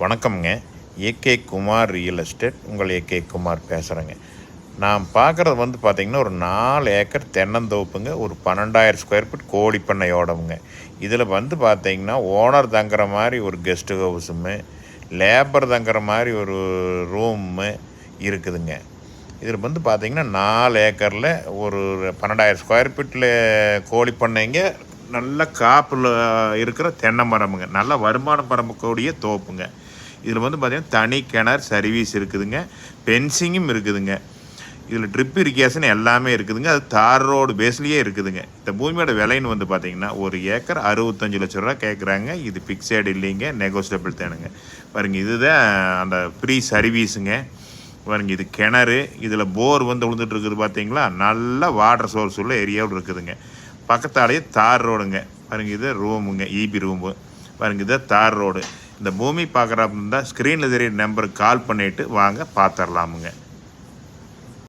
வணக்கம்ங்க. AK Kumar real estate. உங்கள் AK Kumar பேசுகிறேங்க. நான் பார்க்குறது பார்த்திங்கன்னா ஒரு 4 ஏக்கர் தென்னந்தோப்புங்க. ஒரு 12,000 ஸ்கொயர் ஃபீட் கோழி பண்ணையோடவுங்க. இதில் பார்த்திங்கன்னா ஓனர் தங்குற மாதிரி ஒரு கெஸ்ட் ஹவுஸுமே, லேபர் தங்குற மாதிரி ஒரு ரூமு இருக்குதுங்க. இதில் பார்த்திங்கன்னா 4 ஏக்கரில் ஒரு 12,000 ஸ்கொயர் ஃபீட்டில் கோழி பண்ணைங்க. நல்ல காப்பில் இருக்கிற தென்னை மரமுங்க. நல்ல வருமானம் பரம்பக்கூடிய தோப்புங்க. இதில் பார்த்திங்கன்னா தனி கிணறு சர்வீஸ் இருக்குதுங்க. பென்சிங்கும் இருக்குதுங்க. இதில் ட்ரிப் இரிகேஷன் எல்லாமே இருக்குதுங்க. அது தார் ரோடு பேஸ்லேயே இருக்குதுங்க. இந்த பூமியோட விலைன்னு பார்த்திங்கன்னா ஒரு ஏக்கர் 65 லட்ச ரூபா கேட்குறாங்க. இது ஃபிக்ஸட் இல்லைங்க, நெகோசியபிள் தானுங்க. பாருங்க, இதுதான் அந்த ஃப்ரீ சர்வீஸுங்க. பாருங்க, இது கிணறு. இதில் போர் விழுந்துட்டு இருக்குது பார்த்தீங்களா. நல்ல வாட்டர் சோர்ஸ் உள்ள ஏரியாவில் இருக்குதுங்க. பக்கத்தாலேயே தார் ரோடுங்க. பாருங்க, இது ரூமுங்க, இபி ரூமு. பாருங்க, இதை தார் ரோடு. இந்த பூமி பார்க்குறப்ப இருந்தால் ஸ்க்ரீனில் தெரிய நம்பருக்கு கால் பண்ணிவிட்டு வாங்க பார்த்துடலாமுங்க.